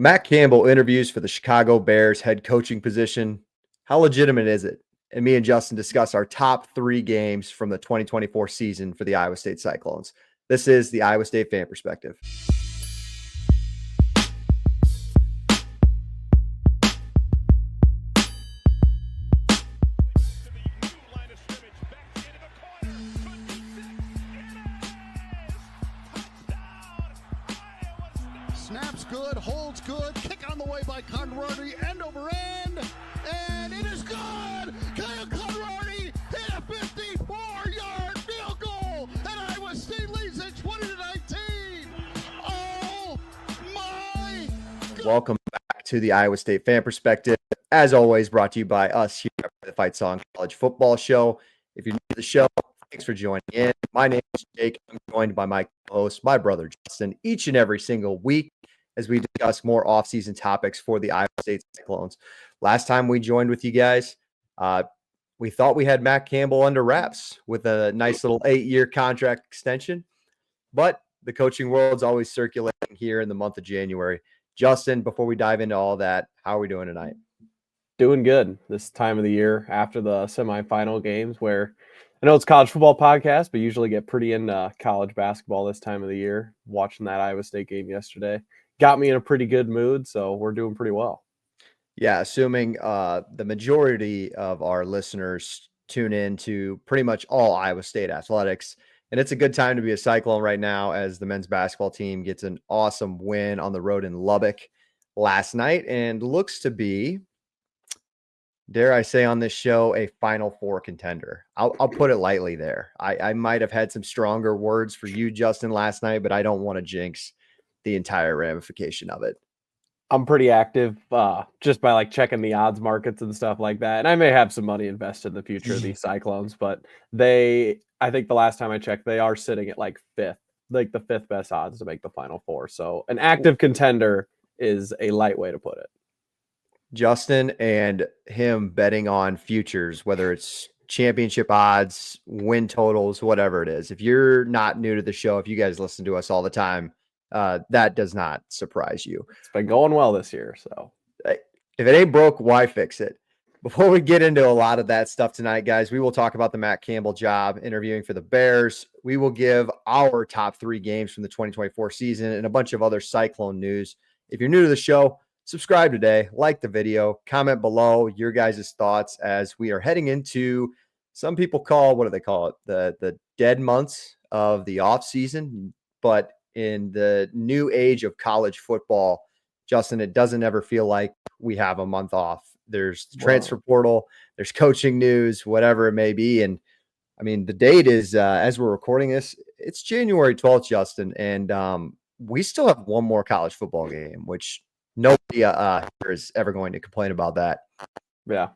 Matt Campbell interviews for the Chicago Bears head coaching position. How legitimate is it? And me and Justin discuss our top 3 games from the 2024 season for the Iowa State Cyclones. This is the Iowa State Fan Perspective. Snaps good, holds good, kick on the way by Conradi, end over end, and it is good! Kyle Conradi hit a 54-yard field goal, and Iowa State leads it 20-19! Oh my God! Welcome back to the Iowa State Fan Perspective. As always, brought to you by us here at the Fight Song College Football Show. If you're new to the show, thanks for joining in. My name is Jake. I'm joined by my co-host, my brother Justin, each and every single week as we discuss more off-season topics for the Iowa State Cyclones. Last time we joined with you guys, we thought we had Matt Campbell under wraps with a nice little 8-year contract extension, but the coaching world's always circulating here in the month of January. Justin, before we dive into all that, how are we doing tonight? Doing good this time of the year after the semifinal games, where I know it's a college football podcast, but usually get pretty into college basketball this time of the year. Watching that Iowa State game yesterday got me in a pretty good mood, so we're doing pretty well. Yeah, assuming the majority of our listeners tune in to pretty much all Iowa State athletics. And it's a good time to be a Cyclone right now as the men's basketball team gets an awesome win on the road in Lubbock last night and looks to be, dare I say on this show, a Final Four contender. I'll put it lightly there. I might have had some stronger words for you, Justin, last night, but I don't want to jinx the entire ramification of it. I'm pretty active just by like checking the odds markets and stuff like that. And I may have some money invested in the future of these Cyclones, but I think the last time I checked, they are sitting at like the 5th best odds to make the Final Four. So an active contender is a light way to put it. Justin and him betting on futures, whether it's championship odds, win totals, whatever it is. If you're not new to the show, if you guys listen to us all the time, that does not surprise you. It's been going well this year. So if it ain't broke, why fix it? Before we get into a lot of that stuff tonight, guys, we will talk about the Matt Campbell job interviewing for the Bears. We will give our top 3 games from the 2024 season and a bunch of other Cyclone news. If you're new to the show, subscribe today, like the video, comment below your guys' thoughts as we are heading into, some people call, what do they call it? The dead months of the off season. But in the new age of college football, Justin, it doesn't ever feel like we have a month off. There's the transfer portal, there's coaching news, whatever it may be. And I mean, the date is, as we're recording this, it's January 12th, Justin. And we still have one more college football game, which nobody here is ever going to complain about that. Yeah.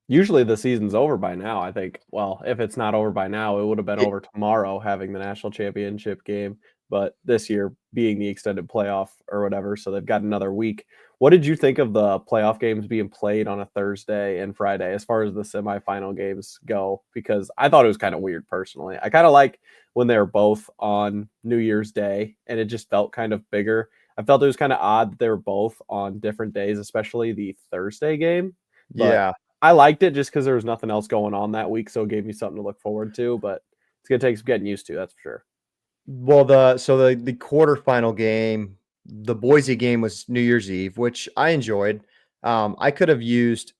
Usually the season's over by now, I think. Well, if it's not over by now, it would have been over tomorrow having the national championship game. But this year being the extended playoff or whatever, so they've got another week. What did you think of the playoff games being played on a Thursday and Friday as far as the semifinal games go? Because I thought it was kind of weird personally. I kind of like when they were both on New Year's Day and it just felt kind of bigger. I felt it was kind of odd that they were both on different days, especially the Thursday game. But yeah. I liked it just because there was nothing else going on that week, so it gave me something to look forward to. But it's going to take some getting used to, that's for sure. Well, the quarterfinal game, the Boise game was New Year's Eve, which I enjoyed. I could have used,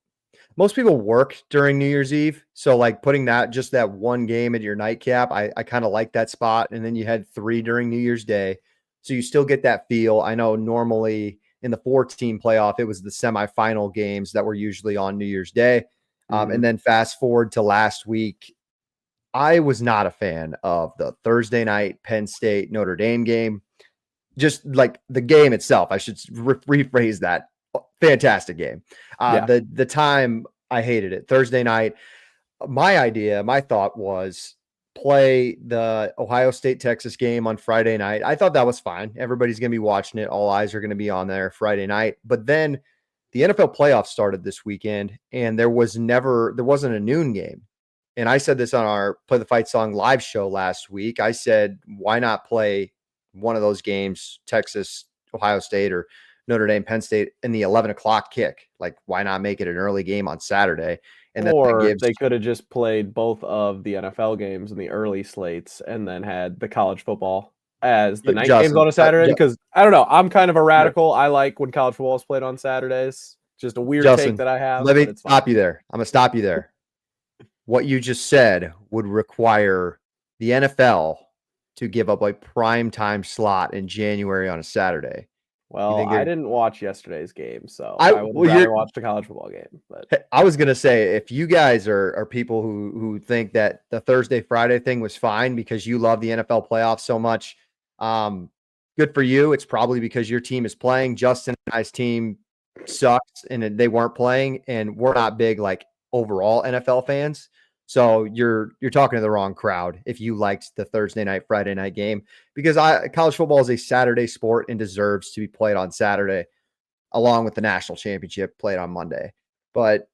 most people work during New Year's Eve. So like putting that one game at your nightcap, I kind of like that spot. And then you had 3 during New Year's Day. So you still get that feel. I know normally in the 4-team playoff, it was the semifinal games that were usually on New Year's Day. And then fast forward to last week, I was not a fan of the Thursday night Penn State Notre Dame game. Just like the game itself, I should rephrase that. Fantastic game. The time, I hated it. Thursday night, my thought was play the Ohio State-Texas game on Friday night. I thought that was fine. Everybody's going to be watching it. All eyes are going to be on there Friday night. But then the NFL playoffs started this weekend, and there wasn't a noon game. And I said this on our Play the Fight Song live show last week. I said, why not play one of those games, Texas, Ohio State, or Notre Dame, Penn State in the 11 o'clock kick. Like, why not make it an early game on Saturday? And then that Or gives they could have just played both of the NFL games in the early slates and then had the college football as the night games Justin. on a Saturday. Because I don't know, I'm kind of a radical. I like when college football is played on Saturdays. Just a weird take Justin, that I have, let but me it's fine. stop you there. I'm gonna stop you there. What you just said would require the NFL to give up a prime time slot in January on a Saturday. Well, I didn't watch yesterday's game, so I would rather watch the college football game. But I was gonna say, if you guys are people who think that the Thursday Friday thing was fine because you love the NFL playoffs so much, good for you. It's probably because your team is playing. Justin and I's team sucks and they weren't playing, and we're not big like overall NFL fans. So you're talking to the wrong crowd if you liked the Thursday night, Friday night game, because college football is a Saturday sport and deserves to be played on Saturday, along with the national championship played on Monday. But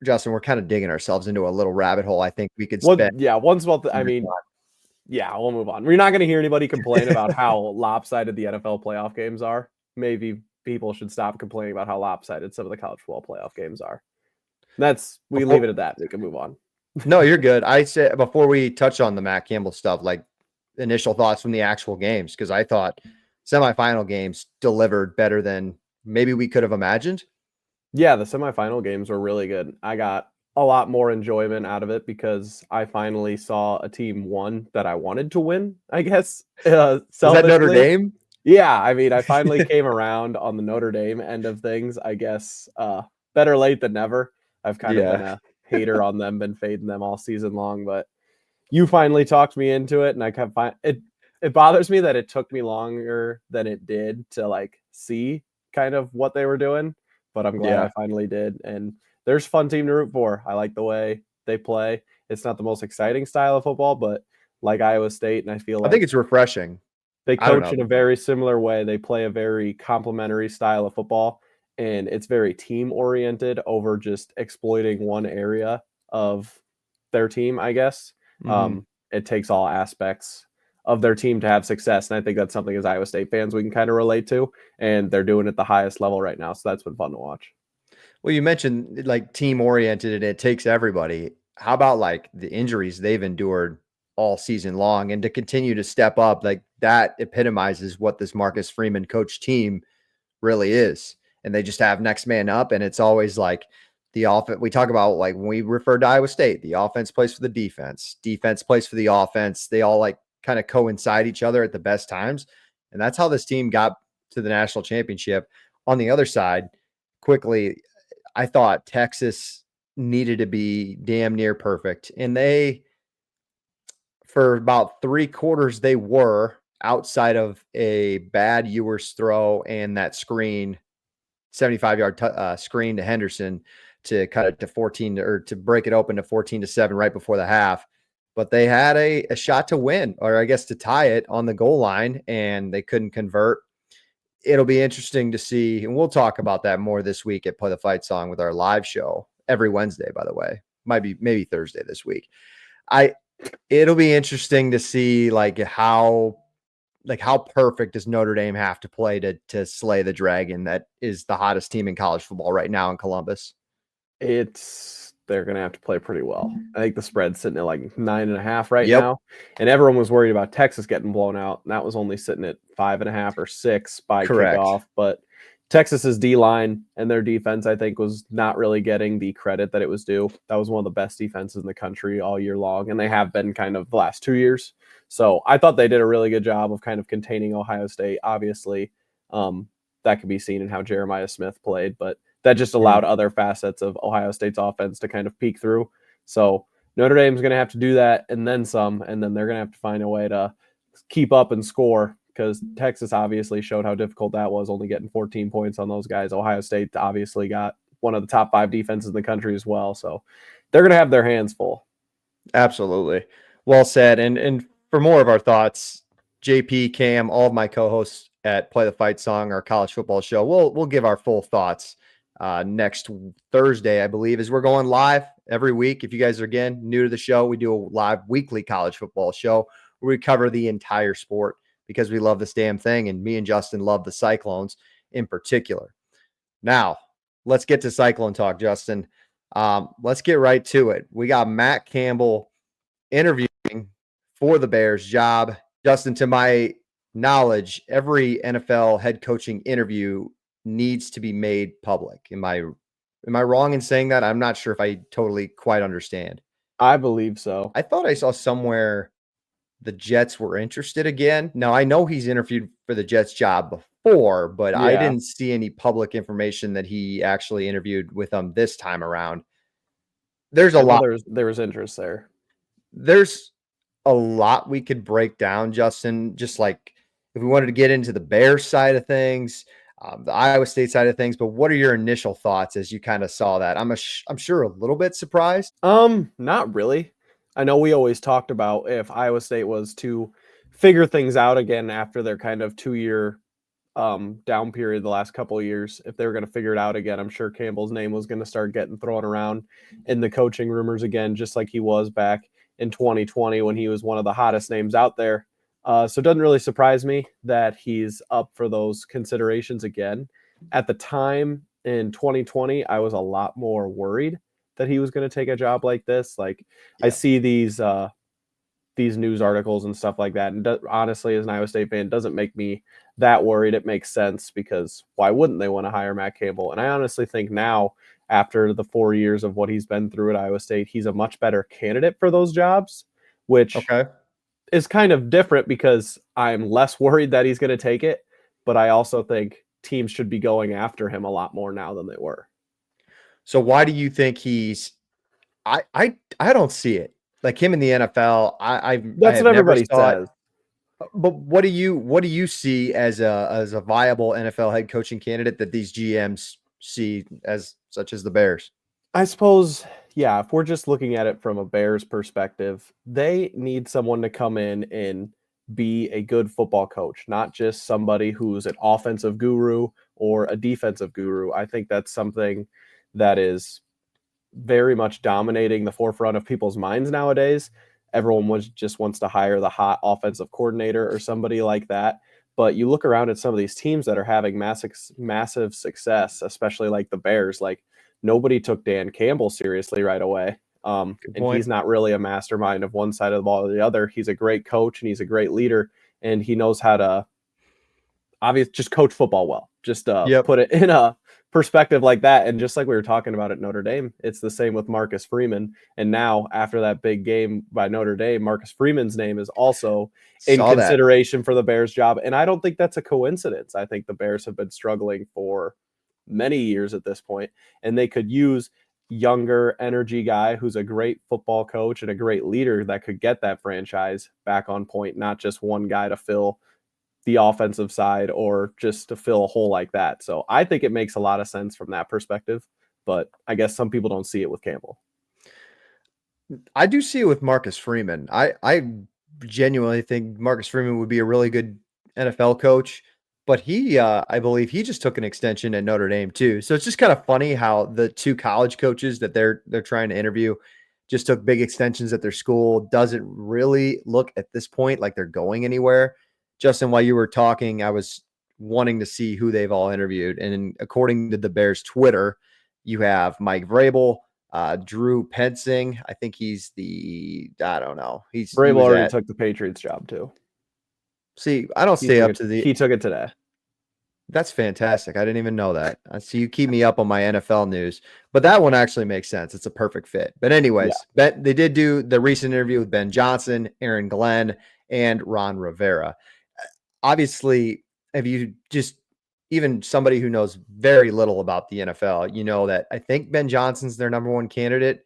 Justin, we're kind of digging ourselves into a little rabbit hole. I think we could spend. once about I mean, yeah, we'll move on. We're not going to hear anybody complain about how lopsided the NFL playoff games are. Maybe people should stop complaining about how lopsided some of the college football playoff games are. We leave it at that. We can move on. No, you're good. I said before we touch on the Matt Campbell stuff, like initial thoughts from the actual games, because I thought semifinal games delivered better than maybe we could have imagined. Yeah, the semifinal games were really good. I got a lot more enjoyment out of it because I finally saw a team won that I wanted to win, I guess. Is that Notre Dame? Yeah, I mean, I finally came around on the Notre Dame end of things, I guess. Better late than never. I've kind of been a hater on them, been fading them all season long, but you finally talked me into it, and I kept it bothers me that it took me longer than it did to like see kind of what they were doing, but I'm glad I finally did. And there's a fun team to root for. I like the way they play. It's not the most exciting style of football, but like Iowa State, and I feel like I think it's refreshing. They coach in a very similar way. They play a very complementary style of football, and it's very team-oriented over just exploiting one area of their team, I guess. It takes all aspects of their team to have success, and I think that's something as Iowa State fans we can kind of relate to, and they're doing it at the highest level right now, so that's been fun to watch. Well, you mentioned like team-oriented, and it takes everybody. How about like the injuries they've endured all season long, and to continue to step up, like that epitomizes what this Marcus Freeman coach team really is. And they just have next man up, and it's always like the offense. We talk about like when we refer to Iowa State, the offense plays for the defense plays for the offense. They all like kind of coincide each other at the best times. And that's how this team got to the national championship. On the other side, quickly, I thought Texas needed to be damn near perfect. And they, for about 3/4, they were, outside of a bad Ewers throw and that screen, 75-yard screen to Henderson to cut it to 14, or to break it open to 14-7 right before the half. But they had a shot to win, or I guess to tie it on the goal line, and they couldn't convert. It'll be interesting to see, and we'll talk about that more this week at Play the Fight Song with our live show every Wednesday, by the way. Maybe Thursday this week. It'll be interesting to see how perfect does Notre Dame have to play to slay the dragon that is the hottest team in college football right now in Columbus? They're going to have to play pretty well. I think the spread's sitting at like 9.5 right now. And everyone was worried about Texas getting blown out. And that was only sitting at 5.5 or 6 by kickoff. But Texas's D-line and their defense, I think, was not really getting the credit that it was due. That was one of the best defenses in the country all year long. And they have been kind of the last 2 years. So I thought they did a really good job of kind of containing Ohio State. Obviously, that could be seen in how Jeremiah Smith played, but that just allowed other facets of Ohio State's offense to kind of peek through. So Notre Dame's going to have to do that and then some, and then they're going to have to find a way to keep up and score, because Texas obviously showed how difficult that was, only getting 14 points on those guys. Ohio State obviously got one of the top 5 defenses in the country as well. So they're going to have their hands full. Absolutely. Well said. And for more of our thoughts, JP, Cam, all of my co-hosts at Play the Fight Song, our college football show, we'll give our full thoughts next Thursday, I believe, as we're going live every week. If you guys are, again, new to the show, we do a live weekly college football show where we cover the entire sport because we love this damn thing. And me and Justin love the Cyclones. in particular. Now, let's get to Cyclone talk, Justin. Let's get right to it. We got Matt Campbell interviewing for the Bears job. Justin, to my knowledge, every NFL head coaching interview needs to be made public. Am I wrong in saying that? I'm not sure if I totally quite understand. I believe so. I thought I saw somewhere the Jets were interested again. Now, I know he's interviewed for the Jets job before, but I Yeah. didn't see any public information that he actually interviewed with them this time around. There's a I know lot. there was interest there. There's a lot we could break down, Justin, just like if we wanted to get into the Bears side of things, the Iowa State side of things. But what are your initial thoughts as you kind of saw that? I'm sure a little bit surprised. Not really. I know we always talked about if Iowa State was to figure things out again after their kind of 2-year down period the last couple of years, if they were going to figure it out again, I'm sure Campbell's name was going to start getting thrown around in the coaching rumors again, just like he was back in 2020 when he was one of the hottest names out there. So it doesn't really surprise me that he's up for those considerations again. At the time in 2020, I was a lot more worried that he was going to take a job like this. Like I see these news articles and stuff like that. And honestly, as an Iowa State fan, it doesn't make me that worried. It makes sense because why wouldn't they want to hire Matt Campbell? And I honestly think now, after the 4 years of what he's been through at Iowa State, he's a much better candidate for those jobs, which is kind of different because I'm less worried that he's going to take it. But I also think teams should be going after him a lot more now than they were. So why do you think he's I don't see it. Like him in the NFL, I That's have what never everybody saw says. it. But what do you see as a viable NFL head coaching candidate that these GMs see as such as the Bears? I suppose, yeah, if we're just looking at it from a Bears perspective, they need someone to come in and be a good football coach, not just somebody who's an offensive guru or a defensive guru. I think that's something that is very much dominating the forefront of people's minds nowadays. Everyone just wants to hire the hot offensive coordinator or somebody like that. But you look around at some of these teams that are having massive success, especially like the Bears. Like nobody took Dan Campbell seriously right away. And he's not really a mastermind of one side of the ball or the other. He's a great coach and he's a great leader, and he knows how to obviously just coach football well. Just put it in a perspective like that. And just like we were talking about at Notre Dame, it's the same with Marcus Freeman. And now after that big game by Notre Dame, Marcus Freeman's name is also in consideration for the Bears job. And I don't think that's a coincidence. I think the Bears have been struggling for many years at this point, and they could use younger energy guy who's a great football coach and a great leader that could get that franchise back on point, not just one guy to fill the offensive side or just to fill a hole like that. So I think it makes a lot of sense from that perspective, but I guess some people don't see it with Campbell. I do see it with Marcus Freeman. I genuinely think Marcus Freeman would be a really good NFL coach, but he I believe he just took an extension at Notre Dame too. So it's just kind of funny how the two college coaches that they're trying to interview just took big extensions at their school. Doesn't really look at this point like they're going anywhere. Justin, while you were talking, I was wanting to see who they've all interviewed. And according to the Bears Twitter, you have Mike Vrabel, Drew Pensing. I think he's I don't know. Vrabel already took the Patriots job too. See, I don't stay up to He took it today. That's fantastic. I didn't even know that. So you keep me up on my NFL news, but that one actually makes sense. It's a perfect fit. But anyways, they did do the recent interview with Ben Johnson, Aaron Glenn, and Ron Rivera. Obviously, if you just even somebody who knows very little about the NFL, you know that I think Ben Johnson's their number one candidate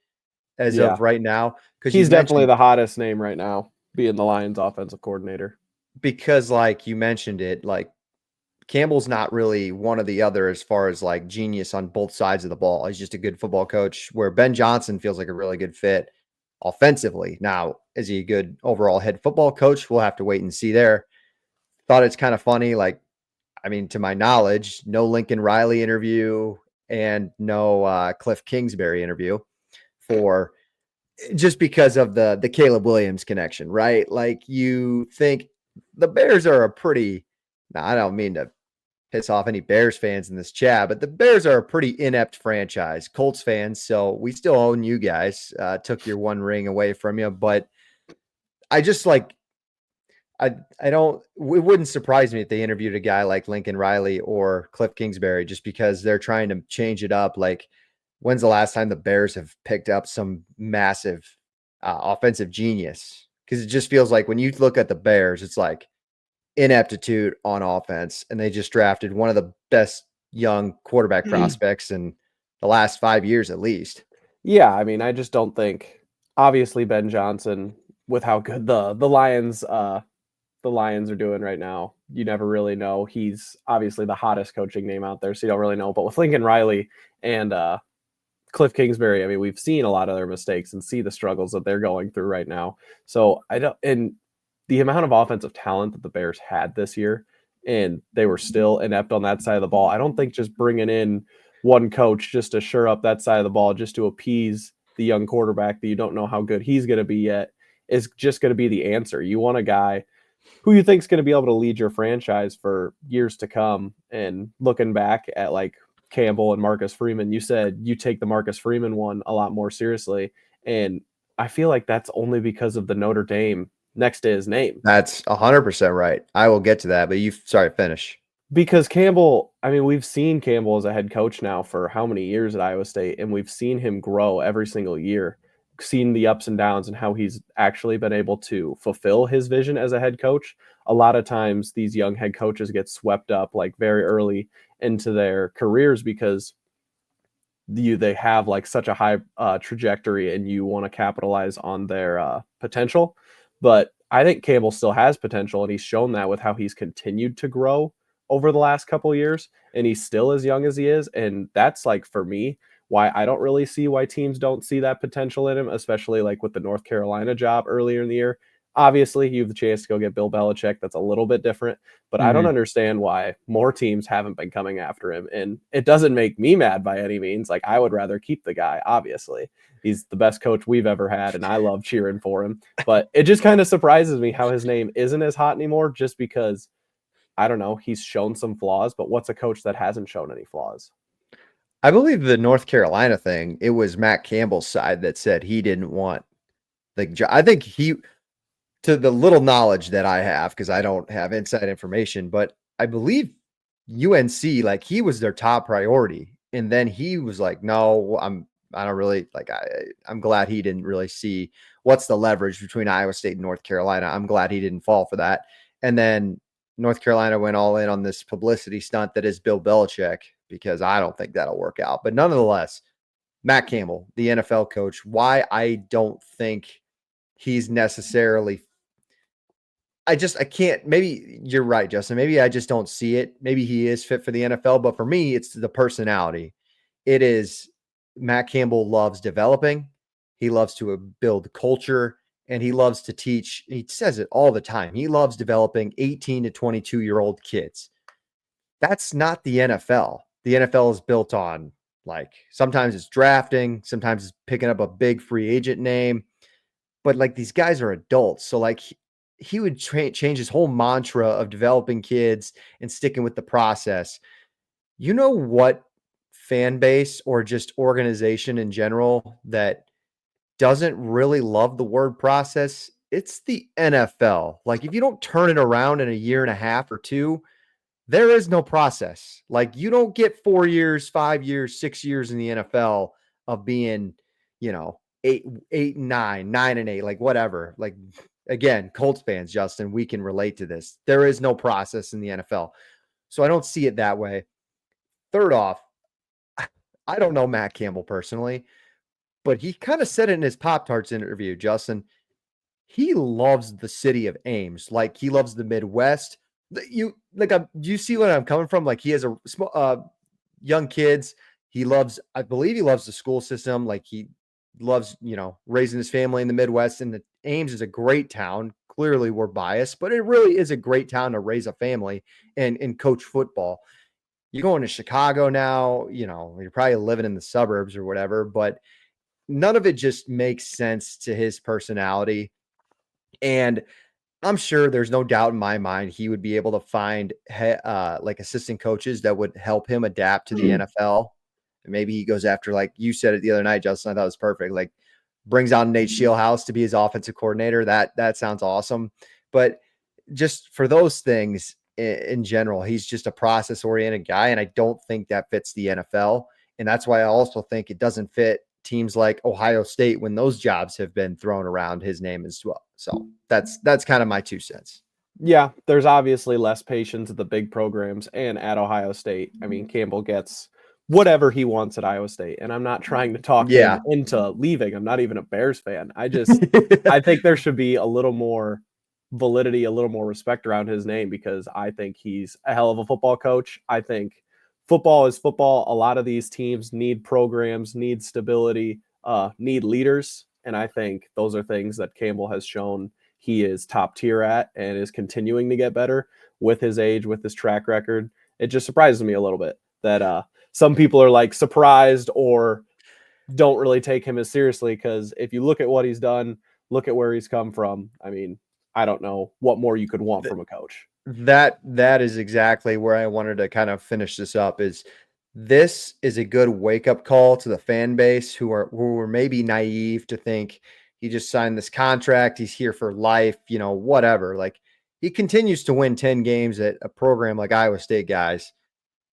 as of right now. Because he's definitely the hottest name right now, being the Lions offensive coordinator. Because like you mentioned it, like Campbell's not really one or the other as far as like genius on both sides of the ball. He's just a good football coach, where Ben Johnson feels like a really good fit offensively. Now, is he a good overall head football coach? We'll have to wait and see there. Thought it's kind of funny. Like, I mean, to my knowledge, no Lincoln Riley interview and no Cliff Kingsbury interview for just because of the Caleb Williams connection, right? Like you think the Bears are I don't mean to piss off any Bears fans in this chat, but the Bears are a pretty inept franchise. Colts fans, so we still own you guys. Took your one ring away from you, but I just like I don't. It wouldn't surprise me if they interviewed a guy like Lincoln Riley or Cliff Kingsbury, just because they're trying to change it up. Like, when's the last time the Bears have picked up some massive offensive genius? Because it just feels like when you look at the Bears, it's like ineptitude on offense, and they just drafted one of the best young quarterback prospects in the last 5 years at least. Yeah, I mean, I just don't think obviously Ben Johnson with how good the Lions are doing right now. You never really know. He's obviously the hottest coaching name out there, so you don't really know. But with Lincoln Riley and Cliff Kingsbury, I mean, we've seen a lot of their mistakes and see the struggles that they're going through right now. So I don't, and the amount of offensive talent that the Bears had this year, and they were still inept on that side of the ball. I don't think just bringing in one coach just to shore up that side of the ball, just to appease the young quarterback that you don't know how good he's going to be yet, is just going to be the answer. You want a guy who you think is going to be able to lead your franchise for years to come. And looking back at like Campbell and Marcus Freeman, you said you take the Marcus Freeman one a lot more seriously. And I feel like that's only because of the Notre Dame next to his name. That's 100% right. I will get to that, but sorry, finish. Because Campbell, I mean, we've seen Campbell as a head coach now for how many years at Iowa State, and we've seen him grow every single year, seen the ups and downs and how he's actually been able to fulfill his vision as a head coach. A lot of times these young head coaches get swept up like very early into their careers because they have like such a high trajectory and you want to capitalize on their potential. But I think Campbell still has potential, and he's shown that with how he's continued to grow over the last couple of years, and he's still as young as he is. And that's like, for me, why I don't really see why teams don't see that potential in him, especially like with the North Carolina job earlier in the year. Obviously, you have the chance to go get Bill Belichick. That's a little bit different, but I don't understand why more teams haven't been coming after him. And it doesn't make me mad by any means. Like, I would rather keep the guy, obviously. He's the best coach we've ever had, and I love cheering for him. But it just kind of surprises me how his name isn't as hot anymore, just because, I don't know, he's shown some flaws, but what's a coach that hasn't shown any flaws? I believe the North Carolina thing, it was Matt Campbell's side that said he didn't want the job. I think to the little knowledge that I have, because I don't have inside information, but I believe UNC, like, he was their top priority. And then he was like, no, I don't really like, I'm glad he didn't really see what's the leverage between Iowa State and North Carolina. I'm glad he didn't fall for that. And then North Carolina went all in on this publicity stunt that is Bill Belichick, because I don't think that'll work out. But nonetheless, Matt Campbell, the NFL coach, why I don't think he's necessarily, I can't, maybe you're right, Justin. Maybe I just don't see it. Maybe he is fit for the NFL, but for me, it's the personality. It is Matt Campbell loves developing. He loves to build culture, and he loves to teach. He says it all the time. He loves developing 18 to 22-year-old kids. That's not the NFL. The NFL is built on, like, sometimes it's drafting, sometimes it's picking up a big free agent name, but like, these guys are adults. So like, he would change his whole mantra of developing kids and sticking with the process. You know what fan base or just organization in general that doesn't really love the word process? It's the NFL. Like, if you don't turn it around in a year and a half or two, there is no process. Like, you don't get 4 years, 5 years, 6 years in the NFL of being, eight and nine, 9-8, like, whatever. Like, again, Colts fans, Justin, we can relate to this. There is no process in the NFL. So I don't see it that way. Third off, I don't know Matt Campbell personally, but he kind of said it in his Pop-Tarts interview, Justin. He loves the city of Ames. Like, he loves the Midwest. Do you see what I'm coming from? Like, he has a small, young kids. I believe he loves the school system. Like, he loves, raising his family in the Midwest, and the Ames is a great town. Clearly we're biased, but it really is a great town to raise a family and coach football. You're going to Chicago now, you're probably living in the suburbs or whatever, but none of it just makes sense to his personality. And I'm sure there's no doubt in my mind he would be able to find like assistant coaches that would help him adapt to the NFL. And maybe he goes after, like you said it the other night, Justin. I thought it was perfect. Like brings on Nate Scheelhaus to be his offensive coordinator. That sounds awesome. But just for those things in general, he's just a process oriented guy, and I don't think that fits the NFL. And that's why I also think it doesn't fit teams like Ohio State when those jobs have been thrown around his name as well. So that's kind of my 2 cents. Yeah, there's obviously less patience at the big programs and at Ohio State. I mean, Campbell gets whatever he wants at Iowa State, and I'm not trying to talk him Yeah. into leaving. I'm not even a Bears fan. I think there should be a little more validity, a little more respect around his name because I think he's a hell of a football coach. I think football is football. A lot of these teams need programs, need stability, need leaders, and I think those are things that Campbell has shown he is top tier at and is continuing to get better with his age, with his track record. It just surprises me a little bit that some people are like surprised or don't really take him as seriously because if you look at what he's done, look at where he's come from. I mean, I don't know what more you could want from a coach. That is exactly where I wanted to kind of finish this up. This is a good wake up call to the fan base who were maybe naive to think he just signed this contract, he's here for life, whatever. Like he continues to win 10 games at a program like Iowa State, guys.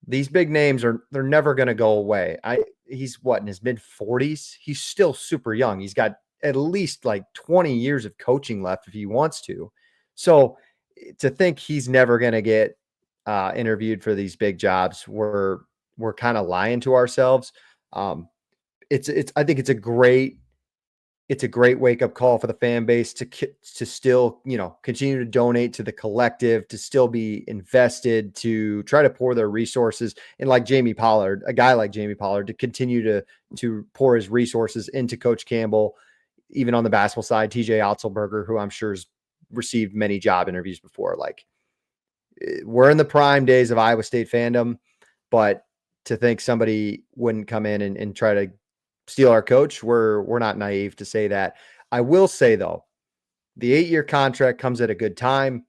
These big names they're never going to go away. He's what, in his mid 40s? He's still super young. He's got at least like 20 years of coaching left if he wants to. So to think he's never going to get interviewed for these big jobs, we're kind of lying to ourselves. Um, I think it's a great wake up call for the fan base to still, continue to donate to the collective, to still be invested, to try to pour their resources. And like Jamie Pollard, a guy like Jamie Pollard, to continue to pour his resources into Coach Campbell, even on the basketball side, TJ Otzelberger, who I'm sure has received many job interviews before. Like we're in the prime days of Iowa State fandom, but to think somebody wouldn't come in and try to steal our coach, we're not naive to say that. I will say though, the 8-year contract comes at a good time.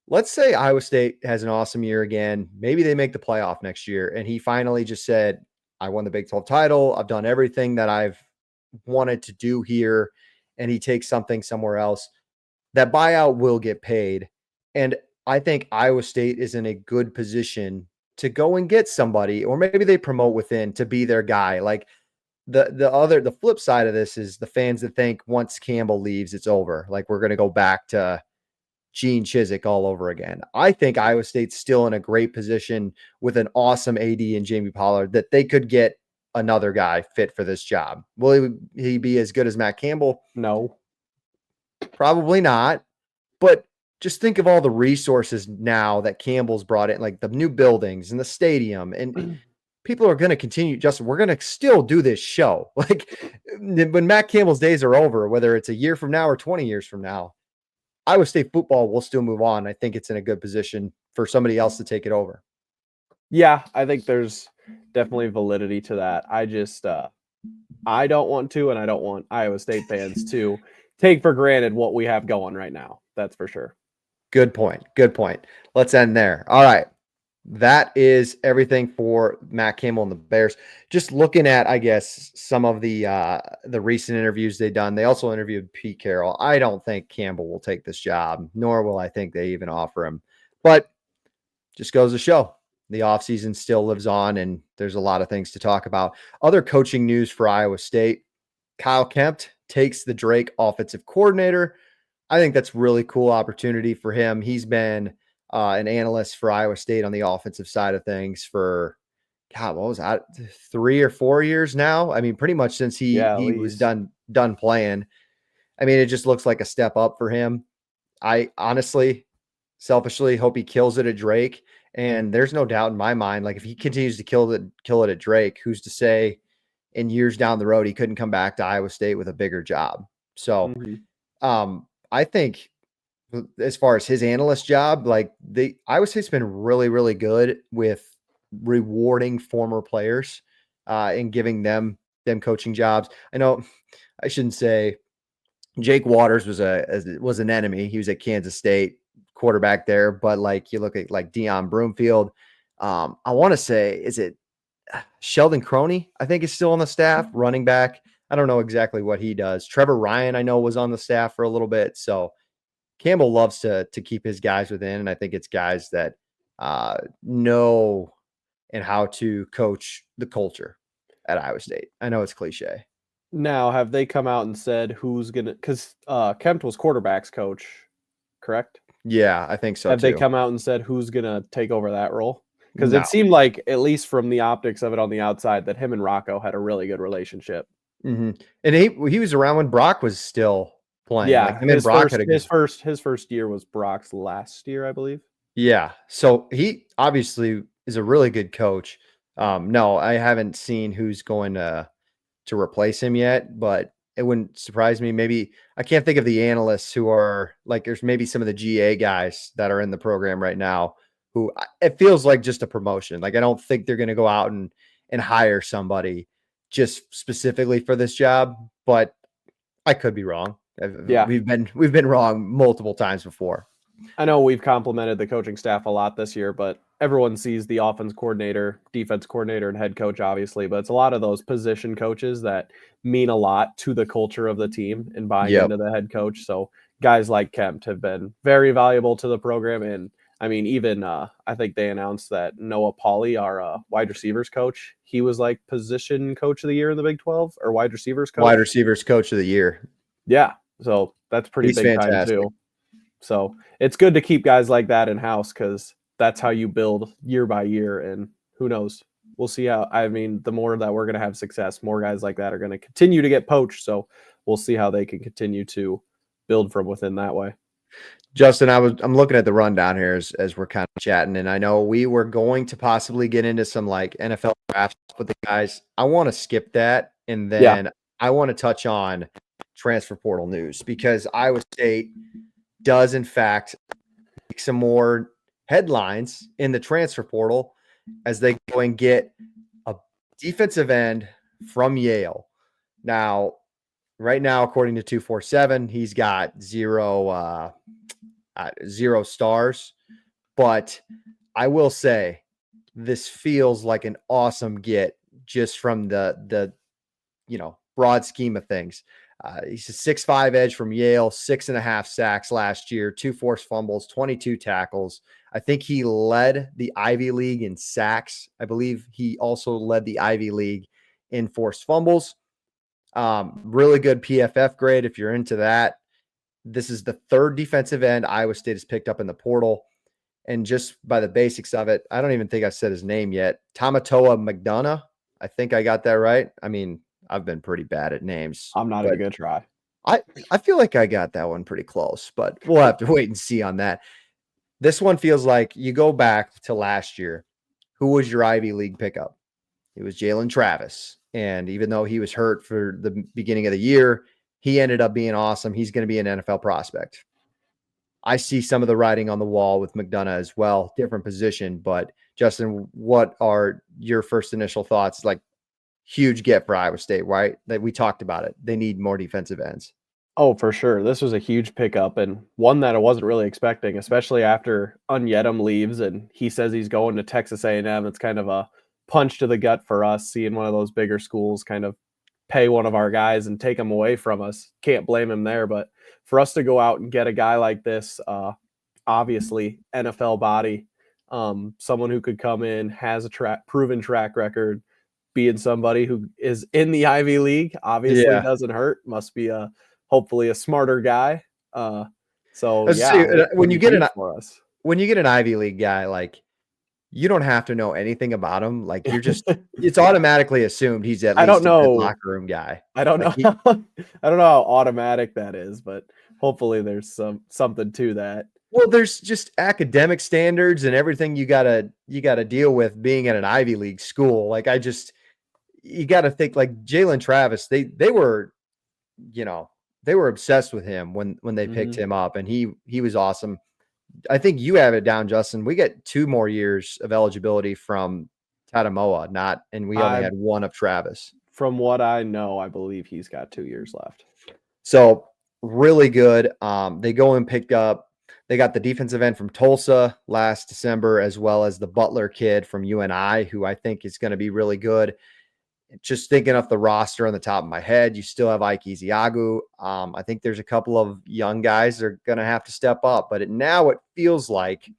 Let's say Iowa State has an awesome year again. Maybe they make the playoff next year, and he finally just said, I won the Big 12 title. I've done everything that I've wanted to do here, and he takes something somewhere else. That buyout will get paid. And I think Iowa State is in a good position to go and get somebody, or maybe they promote within to be their guy. Like the flip side of this is the fans that think once Campbell leaves, it's over. Like we're going to go back to Gene Chizik all over again. I think Iowa State's still in a great position with an awesome AD and Jamie Pollard that they could get another guy fit for this job. Will he be as good as Matt Campbell? No. Probably not. But just think of all the resources now that Campbell's brought in, like the new buildings and the stadium, and people are going to continue. Justin, we're going to still do this show. Like when Matt Campbell's days are over, whether it's a year from now or 20 years from now, Iowa State football will still move on. I think it's in a good position for somebody else to take it over. Yeah, I think there's definitely validity to that. I don't want to, and I don't want Iowa State fans to take for granted what we have going right now. That's for sure. Good point. Good point. Let's end there. All right. That is everything for Matt Campbell and the Bears. Just looking at, I guess, some of the recent interviews they've done. They also interviewed Pete Carroll. I don't think Campbell will take this job, nor will I think they even offer him. But just goes to show the offseason still lives on, and there's a lot of things to talk about. Other coaching news for Iowa State. Kyle Kempt takes the Drake offensive coordinator. I think that's really cool opportunity for him. He's been an analyst for Iowa State on the offensive side of things for, God, what was that, 3 or 4 years now? I mean, pretty much since Yeah, at he was least. done playing. I mean, it just looks like a step up for him. I honestly, selfishly hope he kills it at Drake. And there's no doubt in my mind, like if he continues to kill it at Drake, who's to say in years down the road he couldn't come back to Iowa State with a bigger job. So I think as far as his analyst job, like Iowa State's been really, really good with rewarding former players and giving them coaching jobs. I know I shouldn't say Jake Waters was an enemy. He was at Kansas State, quarterback there, but like you look at like Deion Broomfield. I want to say, is it Sheldon Croney? I think is still on the staff, running back. I don't know exactly what he does. Trevor Ryan, I know, was on the staff for a little bit. So Campbell loves to keep his guys within, and I think it's guys that know and how to coach the culture at Iowa State. I know it's cliche. Now, have they come out and said who's gonna? Because Kempt was quarterbacks coach, correct? Yeah, I think so Have they too. come out and said who's gonna take over that role? Because No. it seemed like, at least from the optics of it on the outside, that him and Rocco had a really good relationship. And he was around when Brock was still playing. Like Yeah, him and Brock had a good. his first year was Brock's last year, I believe. Yeah. So he obviously is a really good coach. No, I haven't seen who's going to replace him yet, but it wouldn't surprise me. Maybe I can't think of the analysts who are like, there's maybe some of the GA guys that are in the program right now who it feels like just a promotion. Like, I don't think they're going to go out and hire somebody just specifically for this job, but I could be wrong. Yeah. We've been wrong multiple times before. I know we've complimented the coaching staff a lot this year, but everyone sees the offense coordinator, defense coordinator, and head coach, obviously. But it's a lot of those position coaches that mean a lot to the culture of the team and buying Yep. into the head coach. So guys like Kempt have been very valuable to the program. And I mean, even I think they announced that Noah Pauley, our wide receivers coach, he was like position coach of the year in the Big 12, or wide receivers coach. Wide receivers coach of the year. Yeah. So that's pretty He's big time fantastic. too. So it's good to keep guys like that in house, because that's how you build year by year. And who knows? We'll see how. I mean, the more that we're going to have success, more guys like that are going to continue to get poached. So we'll see how they can continue to build from within that way. Justin, I'm looking at the rundown here as we're kind of chatting, and I know we were going to possibly get into some like NFL drafts with the guys. I want to skip that, and then I want to touch on transfer portal news, because Iowa State does in fact make some more headlines in the transfer portal as they go and get a defensive end from Yale. Now, right now, according to 247, he's got zero stars, but I will say this feels like an awesome get just from the broad scheme of things. He's a 6'5" edge from Yale, 6.5 sacks last year, 2 forced fumbles, 22 tackles. I think he led the Ivy League in sacks. I believe he also led the Ivy League in forced fumbles. Really good PFF grade if you're into that. This is the third defensive end Iowa State has picked up in the portal. And just by the basics of it, I don't even think I said his name yet. Tamatoa McDonough. I think I got that right. I mean, I've been pretty bad at names. I'm not even going to try. I feel like I got that one pretty close, but we'll have to wait and see on that. This one feels like you go back to last year. Who was your Ivy League pickup? It was Jalen Travis. And even though he was hurt for the beginning of the year, he ended up being awesome. He's going to be an NFL prospect. I see some of the writing on the wall with McDonough as well, different position. But Justin, what are your first initial thoughts? Like, huge get for Iowa State, right? That we talked about it. They need more defensive ends. Oh, for sure. This was a huge pickup, and one that I wasn't really expecting, especially after Unyedem leaves and he says he's going to Texas A&M. It's kind of a punch to the gut for us, seeing one of those bigger schools kind of pay one of our guys and take him away from us. Can't blame him there, but for us to go out and get a guy like this, obviously NFL body, someone who could come in, has a proven track record, being somebody who is in the Ivy League, obviously doesn't hurt. Must be hopefully a smarter guy. So yeah, when you get when you get an Ivy League guy, like, you don't have to know anything about him. Like, you're just it's automatically assumed he's at least a good locker room guy. I don't like know. I don't know how automatic that is, but hopefully there's something to that. Well, there's just academic standards and everything you gotta deal with being at an Ivy League school. Like, you got to think like Jalen Travis. They were, they were obsessed with him when they picked him up, and he was awesome. I think you have it down, Justin. We get 2 more years of eligibility from Tatamoa, and we only had 1 of Travis. From what I know, I believe he's got 2 years left. So really good. They go and pick up. They got the defensive end from Tulsa last December, as well as the Butler kid from UNI, who I think is going to be really good. Just thinking of the roster on the top of my head, you still have Ike Eziagu. I think there's a couple of young guys that are going to have to step up, but now it feels like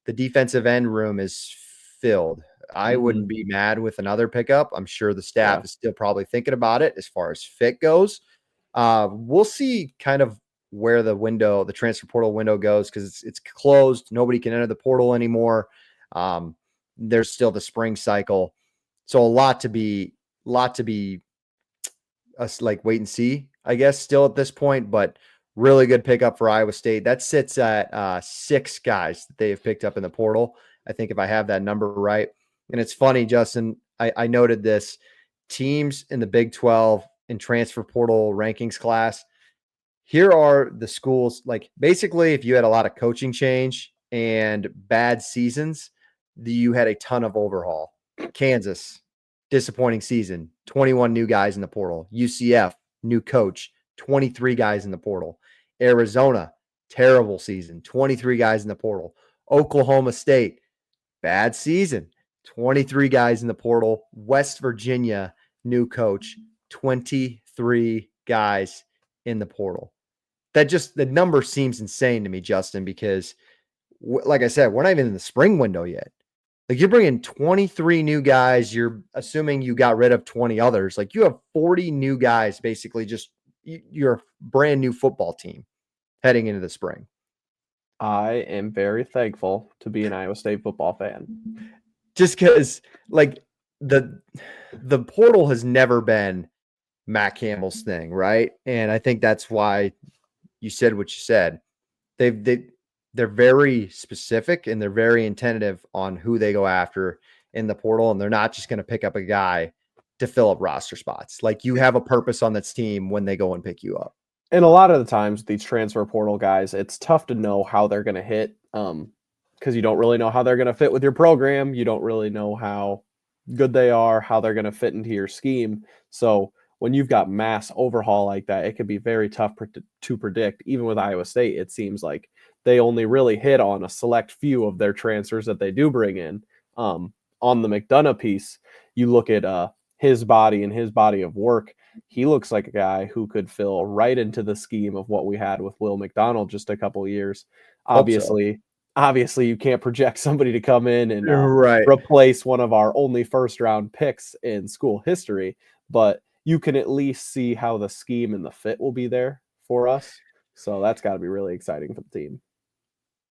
the defensive end room is filled. I wouldn't be mad with another pickup. I'm sure the staff is still probably thinking about it as far as fit goes. We'll see kind of where the transfer portal window goes, because it's closed. Nobody can enter the portal anymore. There's still the spring cycle. So a lot to be us like wait and see, I guess, still at this point, but really good pickup for Iowa State. That sits at 6 guys that they have picked up in the portal, I think, if I have that number right. And it's funny, Justin, I noted this. Teams in the Big 12 in transfer portal rankings class, here are the schools. Like, basically, if you had a lot of coaching change and bad seasons, you had a ton of overhaul. Kansas, disappointing season, 21 new guys in the portal. UCF, new coach, 23 guys in the portal. Arizona, terrible season, 23 guys in the portal. Oklahoma State, bad season, 23 guys in the portal. West Virginia, new coach, 23 guys in the portal. The number seems insane to me, Justin, because like I said, we're not even in the spring window yet. Like, you're bringing 23 new guys. You're assuming you got rid of 20 others. Like, you have 40 new guys, basically. Just you're a brand new football team heading into the spring. I am very thankful to be an Iowa State football fan. Just because, like, the portal has never been Matt Campbell's thing, right? And I think that's why you said what you said. They're very specific and they're very attentive on who they go after in the portal, and they're not just going to pick up a guy to fill up roster spots. Like, you have a purpose on this team when they go and pick you up. And a lot of the times, these transfer portal guys, it's tough to know how they're going to hit, because you don't really know how they're going to fit with your program. You don't really know how good they are, how they're going to fit into your scheme. So when you've got mass overhaul like that, it can be very tough to predict. Even with Iowa State, it seems like they only really hit on a select few of their transfers that they do bring in. On the McDonough piece, you look at his body and his body of work. He looks like a guy who could fill right into the scheme of what we had with Will McDonald just a couple of years. Obviously, you can't project somebody to come in and Right. replace one of our only first-round picks in school history, but you can at least see how the scheme and the fit will be there for us. So that's got to be really exciting for the team.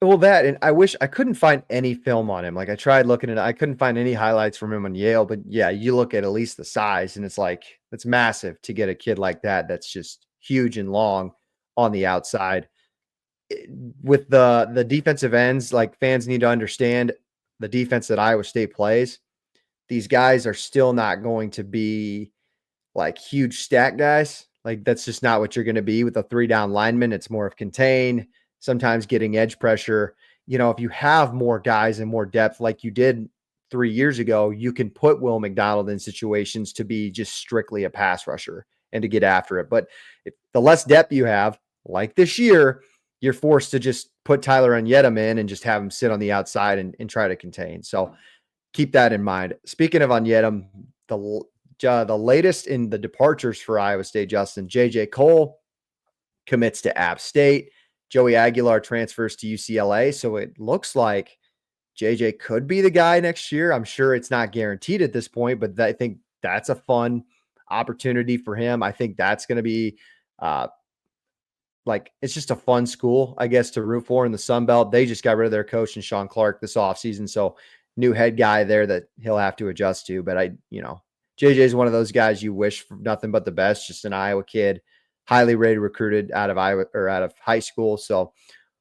Well, that, and I wish I couldn't find any film on him. Like, I tried looking at it, I couldn't find any highlights from him on Yale, but yeah, you look at least the size, and it's like, it's massive to get a kid like that. That's just huge and long on the outside. With the defensive ends, like, fans need to understand the defense that Iowa State plays. These guys are still not going to be like huge stack guys. Like, that's just not what you're going to be with a 3-down lineman. It's more of contain, sometimes getting edge pressure. If you have more guys and more depth like you did 3 years ago, you can put Will McDonald in situations to be just strictly a pass rusher and to get after it. But if the less depth you have, like this year, you're forced to just put Tyler Onyedem in and just have him sit on the outside and try to contain. So keep that in mind. Speaking of Onyedem, the latest in the departures for Iowa State, Justin, J.J. Cole commits to App State. Joey Aguilar transfers to UCLA. So it looks like J.J. could be the guy next year. I'm sure it's not guaranteed at this point, but I think that's a fun opportunity for him. I think that's going to be it's just a fun school, I guess, to root for in the Sun Belt. They just got rid of their coach and Sean Clark this offseason. So new head guy there that he'll have to adjust to. But JJ is one of those guys you wish for nothing but the best, just an Iowa kid, highly rated, recruited out of Iowa or out of high school. So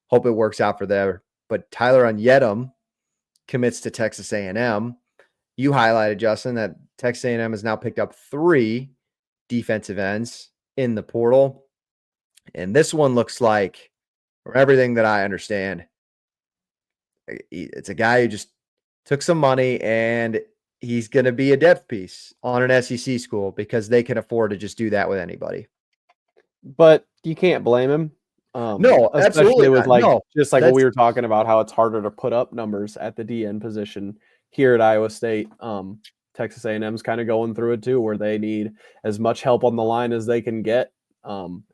hope it works out for them. But Tyler Onyedem commits to Texas A&M. You highlighted, Justin, that Texas A&M has now picked up 3 defensive ends in the portal. And this one looks like, from everything that I understand, it's a guy who just took some money and he's going to be a depth piece on an SEC school because they can afford to just do that with anybody. but you can't blame him. No, absolutely Especially with not. No, just like what that's we were talking about, how it's harder to put up numbers at the DN position here at Iowa State. Texas A&M's kind of going through it too, where they need as much help on the line as they can get.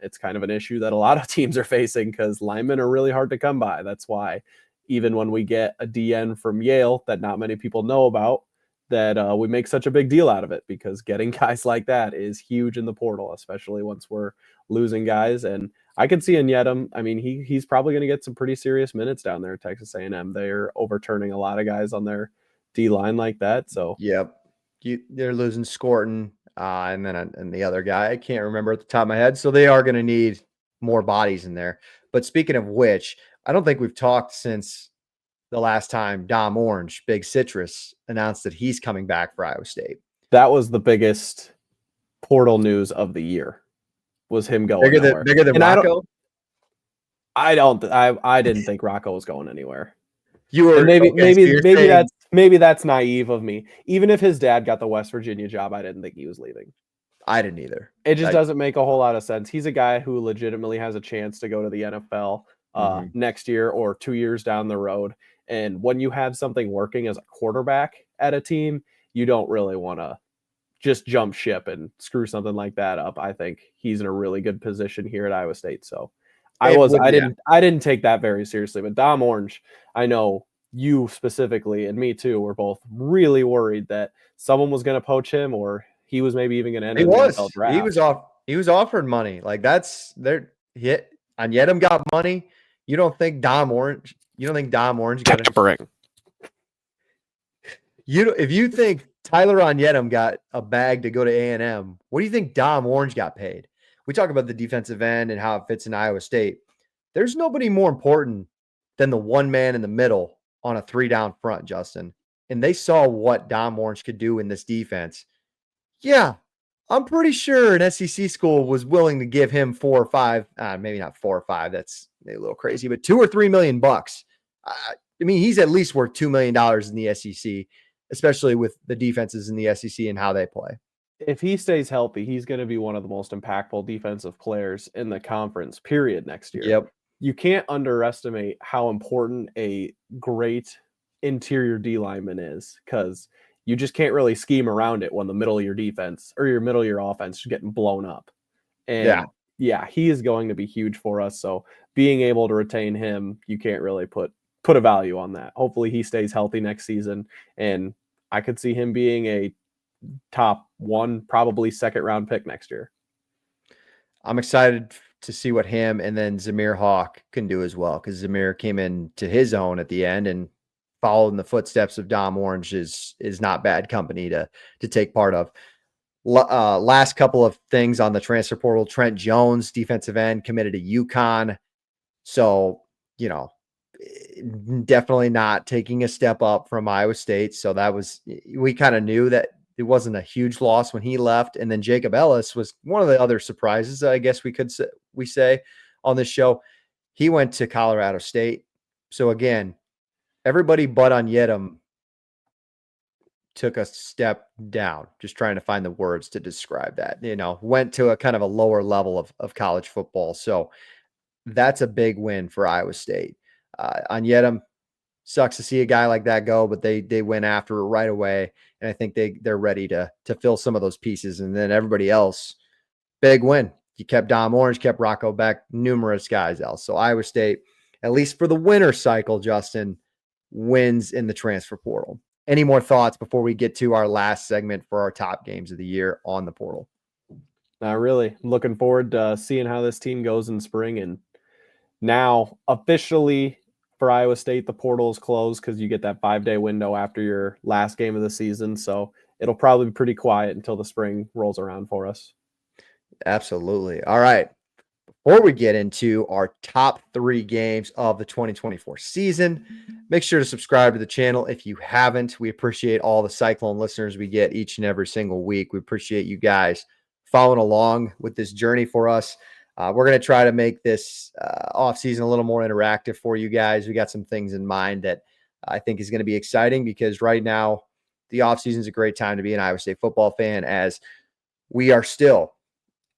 It's kind of an issue that a lot of teams are facing because linemen are really hard to come by. That's why even when we get a DN from Yale that not many people know about, that we make such a big deal out of it, because getting guys like that is huge in the portal, especially once we're losing guys. And I could see Yetum. I mean, he's probably going to get some pretty serious minutes down there at Texas A&M. They're overturning a lot of guys on their D line like that. So yep. They're losing Scorton, and then and the other guy I can't remember at the top of my head. So they are going to need more bodies in there. But speaking of which, I don't think we've talked since the last time Dom Orange, Big Citrus, announced that he's coming back for Iowa State. that was the biggest portal news of the year, was him going nowhere. Bigger than And Rocco. I didn't think Rocco was going anywhere. You were And okay, so you're saying, maybe that's naive of me. Even if his dad got the West Virginia job, I didn't think he was leaving. I didn't either. It just doesn't make a whole lot of sense. He's a guy who legitimately has a chance to go to the NFL next year or 2 years down the road. And when you have something working as a quarterback at a team, you don't really want to just jump ship and screw something like that up. I think he's in a really good position here at Iowa State. So I didn't take that very seriously. But Dom Orange, I know you specifically and me too were both really worried that someone was going to poach him, or he was maybe even going to enter the NFL draft. He was offered money. Like that's there. Yetum got money. You don't think Dom Orange got tampering? If you think Tyler Yetum got a bag to go to A&M, what do you think Dom Orange got paid? We talk about the defensive end and how it fits in Iowa State. There's nobody more important than the one man in the middle on a 3-down front, Justin. And they saw what Dom Orange could do in this defense. Yeah, I'm pretty sure an SEC school was willing to give him 4 or 5, maybe not 4 or 5. That's a little crazy, but $2 or $3 million bucks. I mean, he's at least worth $2 million in the SEC, especially with the defenses in the SEC and how they play. If he stays healthy, he's going to be one of the most impactful defensive players in the conference, period, next year. Yep. You can't underestimate how important a great interior D lineman is, because you just can't really scheme around it when the middle of your defense or your middle of your offense is getting blown up. And yeah, he is going to be huge for us. So being able to retain him, you can't really put a value on that. Hopefully he stays healthy next season, and I could see him being a top 1, probably 2nd round pick next year. I'm excited to see what him and then Zamir Hawk can do as well, because Zamir came into his own at the end and followed in the footsteps of Dom Orange is not bad company to take part of. Last couple of things on the transfer portal: Trent Jones, defensive end, committed to UConn. So, definitely not taking a step up from Iowa State. So we kind of knew that it wasn't a huge loss when he left. And then Jacob Ellis was one of the other surprises, I guess we say on this show. He went to Colorado State. So again, everybody but Yetum took a step down, just trying to find the words to describe that, went to a kind of a lower level of college football. So that's a big win for Iowa State. Yetum, sucks to see a guy like that go, but they went after it right away. And I think they're ready to fill some of those pieces. And then everybody else, big win. You kept Dom Orange, kept Rocco Beck, numerous guys else. So Iowa State, at least for the winter cycle, Justin, wins in the transfer portal. Any more thoughts before we get to our last segment for our top games of the year on the portal? Not really. I'm looking forward to seeing how this team goes in spring. And now officially for Iowa State, the portal is closed because you get that 5-day window after your last game of the season. So it'll probably be pretty quiet until the spring rolls around for us. Absolutely. All right. Before we get into our top 3 games of the 2024 season, make sure to subscribe to the channel if you haven't. We appreciate all the Cyclone listeners we get each and every single week. We appreciate you guys following along with this journey for us. We're going to try to make this offseason a little more interactive for you guys. We got some things in mind that I think is going to be exciting, because right now the offseason is a great time to be an Iowa State football fan, as we are still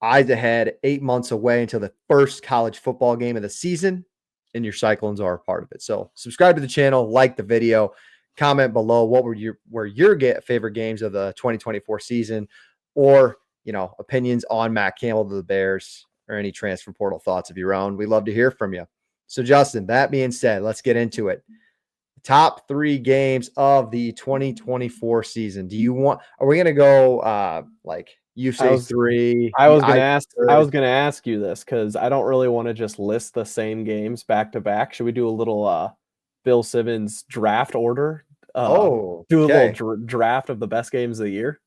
eyes ahead, 8 months away until the first college football game of the season, and your Cyclones are a part of it. So subscribe to the channel, like the video, comment below what were your favorite games of the 2024 season, or opinions on Matt Campbell to the Bears, or any transfer portal thoughts of your own. We love to hear from you. So Justin, that being said, let's get into it. Top 3 games of the 2024 season. Are we going to go like you say 3? I was gonna ask you this because I don't really want to just list the same games back to back. Should we do a little Bill Simmons draft order? Do a Okay. little draft of the best games of the year.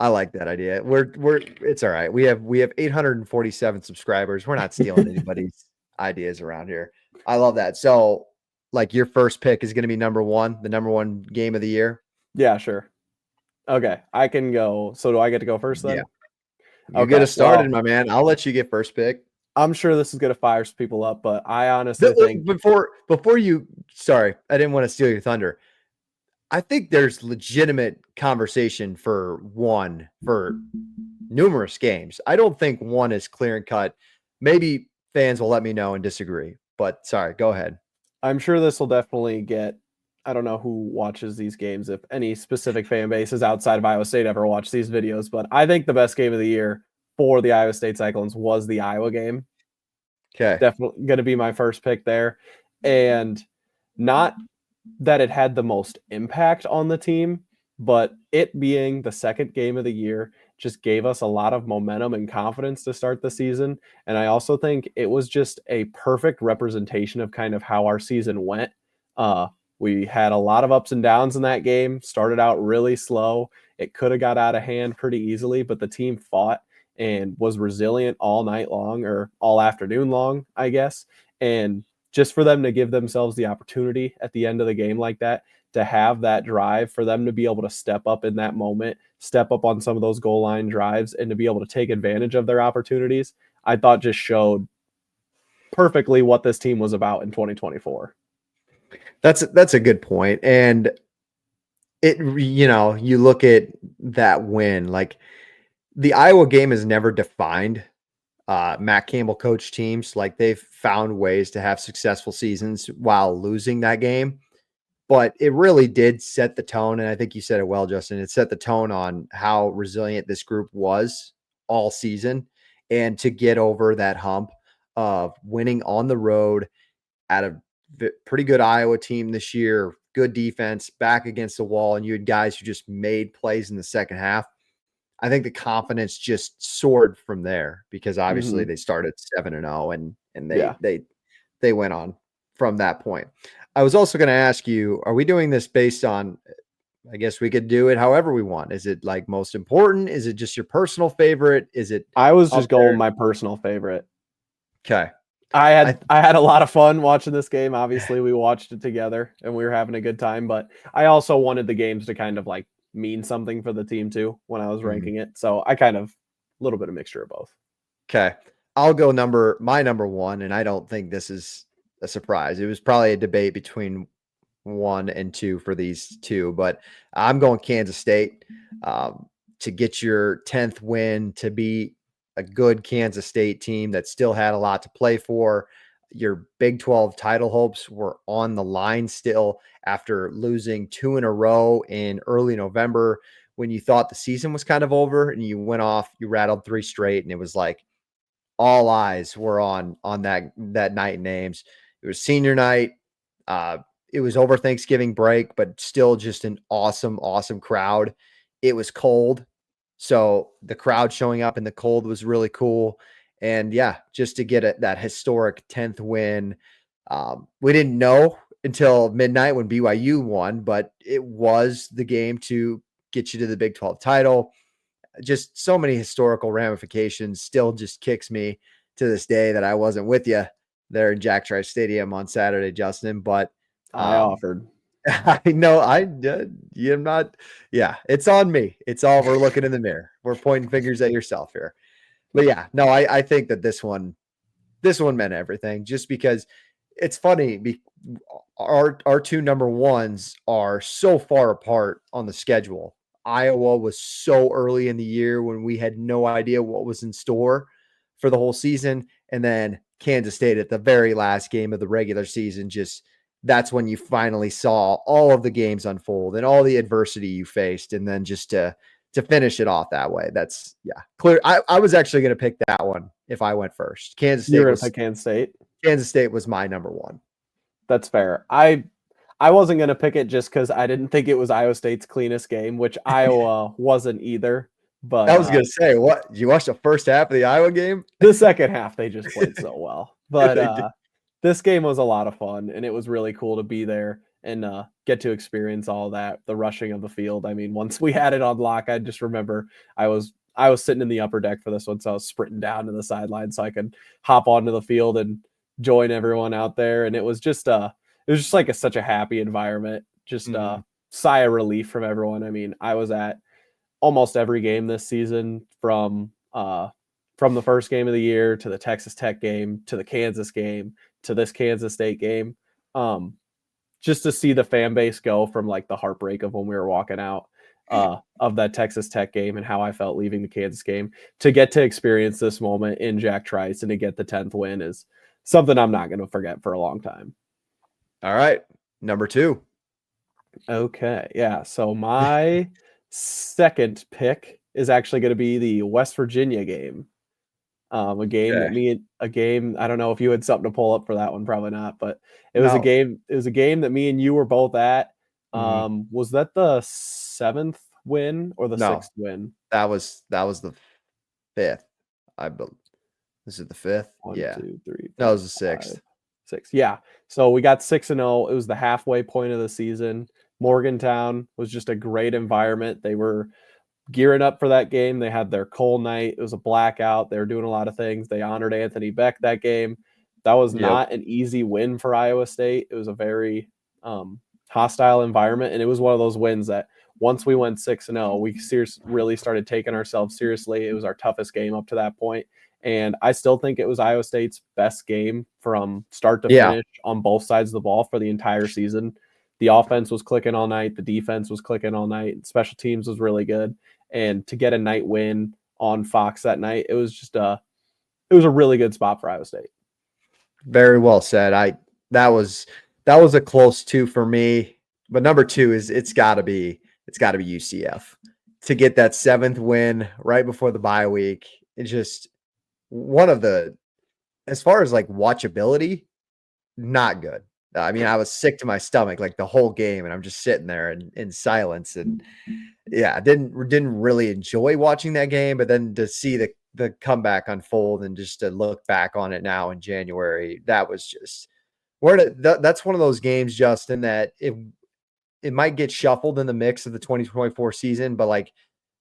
I like that idea. It's all right. We have 847 subscribers. We're not stealing anybody's ideas around here. I love that. So, like, your first pick is going to be number 1, the number 1 game of the year. Yeah, sure. Okay, I can go. So do I get to go first then? Yeah. You get us started, my man. I'll let you get first pick. I'm sure this is going to fire some people up, but I honestly think before you, sorry, I didn't want to steal your thunder. I think there's legitimate conversation for numerous games. I don't think one is clear and cut. Maybe fans will let me know and disagree, but sorry, go ahead. I'm sure this will definitely get, I don't know who watches these games, if any specific fan bases outside of Iowa State ever watch these videos, but I think the best game of the year for the Iowa State Cyclones was the Iowa game. Okay. Definitely going to be my first pick there. And not that it had the most impact on the team, but it being the second game of the year just gave us a lot of momentum and confidence to start the season. And I also think it was just a perfect representation of kind of how our season went. We had a lot of ups and downs in that game, started out really slow. It could have got out of hand pretty easily, but the team fought and was resilient all night long, or all afternoon long, I guess. And just for them to give themselves the opportunity at the end of the game like that, to have that drive, for them to be able to step up in that moment, step up on some of those goal line drives, and to be able to take advantage of their opportunities, I thought just showed perfectly what this team was about in 2024. That's a good point. And you look at that win, like the Iowa game has never defined Matt Campbell coach teams. Like, they've found ways to have successful seasons while losing that game, but it really did set the tone. And I think you said it well, Justin. It set the tone on how resilient this group was all season, and to get over that hump of winning on the road at a pretty good Iowa team this year, good defense, back against the wall, and you had guys who just made plays in the second half. I think the confidence just soared from there, because obviously they started 7-0 and they went on from that point. I was also going to ask you, are we doing this based on, I guess we could do it however we want. Is it like most important? Is it just your personal favorite? Is it I was just going my personal favorite. Okay. I had a lot of fun watching this game. Obviously, we watched it together and we were having a good time, but I also wanted the games to kind of like mean something for the team too when I was ranking it. So I kind of a little bit of mixture of both. Okay. I'll go my number 1, and I don't think this is a surprise. It was probably a debate between 1 and 2 for these two, but I'm going Kansas State to get your 10th win, to be a good Kansas State team that still had a lot to play for. Your Big 12 title hopes were on the line still after losing 2 in a row in early November, when you thought the season was kind of over, and you went off, you rattled 3 straight, and it was like all eyes were on that night in Ames. It was senior night. It was over Thanksgiving break, but still just an awesome, awesome crowd. It was cold, so the crowd showing up in the cold was really cool. And yeah, just to get that historic 10th win. We didn't know until midnight when BYU won, but it was the game to get you to the Big 12 title. Just so many historical ramifications. Still just kicks me to this day that I wasn't with you there in Jack Trice Stadium on Saturday, Justin. But I offered. I know you're not. Yeah, it's on me. It's all, we're looking in the mirror. We're pointing fingers at yourself here. But yeah, no, I think that this one meant everything, just because it's funny. Our 2 number 1s are so far apart on the schedule. Iowa was so early in the year when we had no idea what was in store for the whole season. And then Kansas State at the very last game of the regular season, just that's when you finally saw all of the games unfold and all the adversity you faced. And then just to finish it off that way. That's clear. I was actually going to pick that one if I went first. You're going to pick Kansas State? Kansas State was my number one. That's fair. I wasn't going to pick it just because I didn't think it was Iowa State's cleanest game, which Iowa wasn't either. But I was going to say, what? Did you watch the first half of the Iowa game? The second half, they just played so well. But this game was a lot of fun, and it was really cool to be there and get to experience all that, the rushing of the field. I mean, once we had it on lock, I just remember I was sitting in the upper deck for this one, so I was sprinting down to the sideline so I could hop onto the field and join everyone out there. And it was just like such a happy environment, just sigh of relief from everyone. I mean, I was at almost every game this season from the first game of the year to the Texas Tech game, to the Kansas game, to this Kansas State game, just to see the fan base go from like the heartbreak of when we were walking out of that Texas Tech game and how I felt leaving the Kansas game to get to experience this moment in Jack Trice and to get the 10th win is something I'm not going to forget for a long time. All right. Number 2. Okay. Yeah. So my second pick is actually going to be the West Virginia game. A game, I don't know if you had something to pull up for that one, probably not, but it was a game that me and you were both at. Was that the 7th win or the 6th win? That was the 5th. I believe. This is the 5th. 1, 2, 3. 4, no, it was the 6th. 6. Yeah. So we got 6-0. It was the halfway point of the season. Morgantown was just a great environment. They were gearing up for that game. They had their cold night. It was a blackout. They were doing a lot of things. They honored Anthony Beck that game. That was not an easy win for Iowa State. It was a very hostile environment, and it was one of those wins that once we went 6-0, we really started taking ourselves seriously. It was our toughest game up to that point, and I still think it was Iowa State's best game from start to finish on both sides of the ball for the entire season. The offense was clicking all night. The defense was clicking all night. Special teams was really good. And to get a night win on Fox that night, it was just it was a really good spot for Iowa State. Very well said. That was a close 2 for me, but number 2 is it's got to be UCF to get that 7th win right before the bye week. It's just one of the, as far as like watchability, not good. I mean, I was sick to my stomach like the whole game, and I'm just sitting there in silence. And didn't really enjoy watching that game. But then to see the comeback unfold and just to look back on it now in January, that was just that's one of those games, Justin, that it might get shuffled in the mix of the 2024 season, but like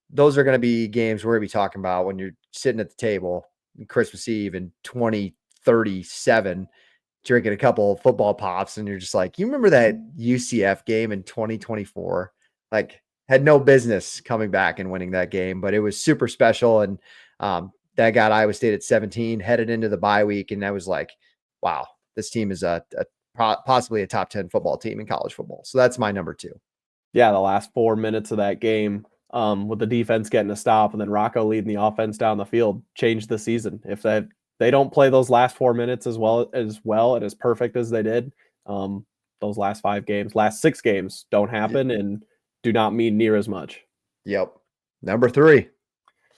those are going to be games we're going to be talking about when you're sitting at the table Christmas Eve in 2037. Drinking a couple of football pops, and you're just like, you remember that UCF game in 2024? Like, had no business coming back and winning that game, but it was super special. And that got Iowa State at 17, headed into the bye week, and I was like, wow, this team is possibly a top 10 football team in college football. So that's my number 2. Yeah, the last 4 minutes of that game, with the defense getting a stop and then Rocco leading the offense down the field, changed the season. If they don't play those last 4 minutes as well and as perfect as they did, those last 6 games don't happen and do not mean near as much. Yep. Number 3.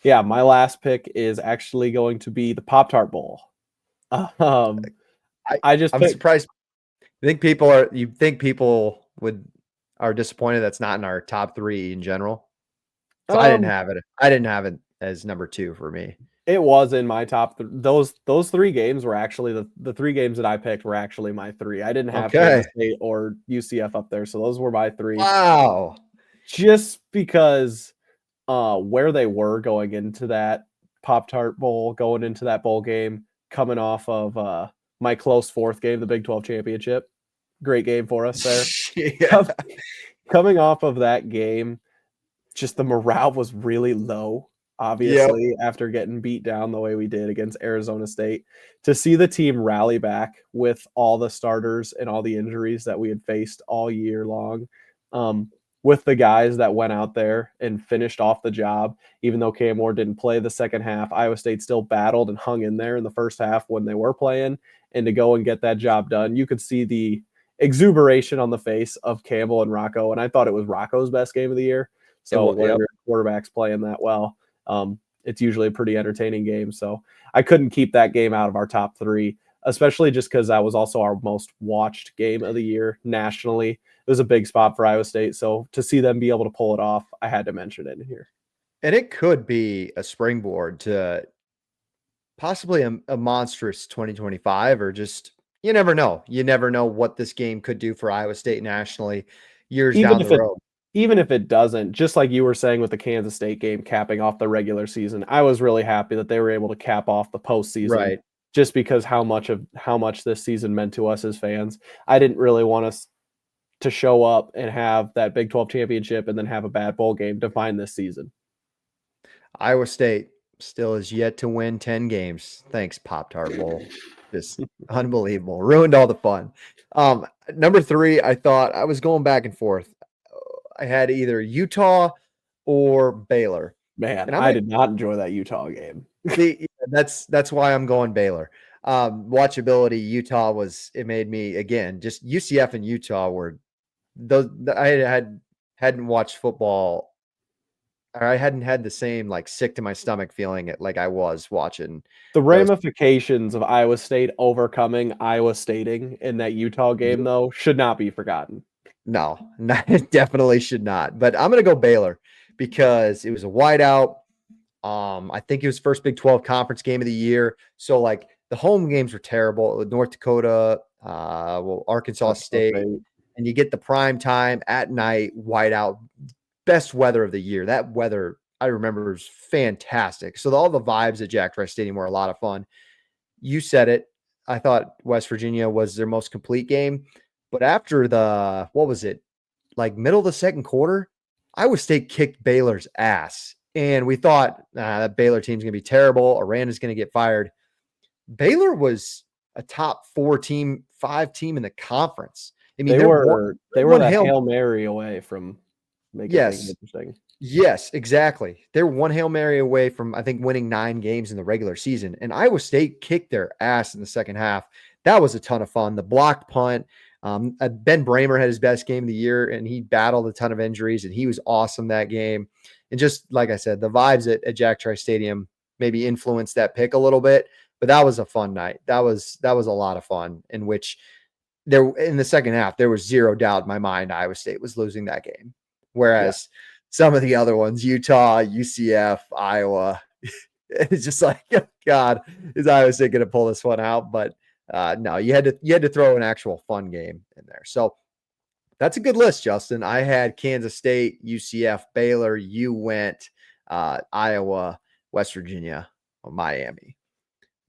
Yeah, my last pick is actually going to be the Pop-Tart Bowl. I'm surprised. You think people are disappointed that's not in our top 3 in general? So I didn't have it as number 2 for me. It was in my top. Those 3 games were actually the 3 games that I picked were actually my 3. I didn't have Kansas State or UCF up there, so those were my 3. Wow! Just because where they were going into that Pop-Tart Bowl, going into that bowl game, coming off of my close 4th game, the Big 12 championship, great game for us there. Coming off of that game, just the morale was really low. Obviously, after getting beat down the way we did against Arizona State, to see the team rally back with all the starters and all the injuries that we had faced all year long, with the guys that went out there and finished off the job. Even though Cam Ward didn't play the second half, Iowa State still battled and hung in there in the first half when they were playing, and to go and get that job done. You could see the exuberation on the face of Campbell and Rocco, and I thought it was Rocco's best game of the year. So when your quarterback's playing that well, it's usually a pretty entertaining game. So I couldn't keep that game out of our top three, especially just because that was also our most watched game of the year nationally. It was a big spot for Iowa State. So to see them be able to pull it off, I had to mention it in here. And it could be a springboard to possibly a monstrous 2025, or just, you never know. You never know what this game could do for Iowa State nationally years down the road. Even if it doesn't, just like you were saying with the Kansas State game capping off the regular season, I was really happy that they were able to cap off the postseason, right? Just because how much this season meant to us as fans. I didn't really want us to show up and have that Big 12 championship and then have a bad bowl game define this season. Iowa State still is yet to win 10 games. Thanks, Pop-Tart Bowl. Just unbelievable. Ruined all the fun. Number 3, I thought I was going back and forth. I had either Utah or Baylor. Man, I did not enjoy that Utah game. That's why I'm going Baylor. Watchability, Utah it made me, again, just UCF and Utah were those. I hadn't watched football, or I hadn't had the same like sick to my stomach feeling like I was watching. The ramifications of Iowa State overcoming Iowa Stating in that Utah game, though, should not be forgotten. No, definitely should not. But I'm going to go Baylor because it was a whiteout. I think it was first Big 12 conference game of the year. So like the home games were terrible. North Dakota, Arkansas State, and you get the prime time at night whiteout, best weather of the year. That weather I remember was fantastic. So all the vibes at Jack Trice Stadium were a lot of fun. You said it. I thought West Virginia was their most complete game. But after like middle of the second quarter, Iowa State kicked Baylor's ass. And we thought that Baylor team's going to be terrible. Aranda's going to get fired. Baylor was a top 5 team in the conference. I mean, they were that Hail Mary away from making things interesting. Yes, exactly. They're one Hail Mary away from, I think, winning 9 games in the regular season. And Iowa State kicked their ass in the second half. That was a ton of fun. The blocked punt. Ben Bramer had his best game of the year, and he battled a ton of injuries, and he was awesome that game. And just like I said, the vibes at Jack Trice Stadium maybe influenced that pick a little bit, but that was a fun night. That was a lot of fun, in which in the second half, there was zero doubt in my mind Iowa State was losing that game. Whereas some of the other ones, Utah, UCF, Iowa, it's just like, oh God, is Iowa State going to pull this one out? But no, you had to throw an actual fun game in there. So that's a good list, Justin. I had Kansas State, UCF, Baylor. You went Iowa, West Virginia, Miami.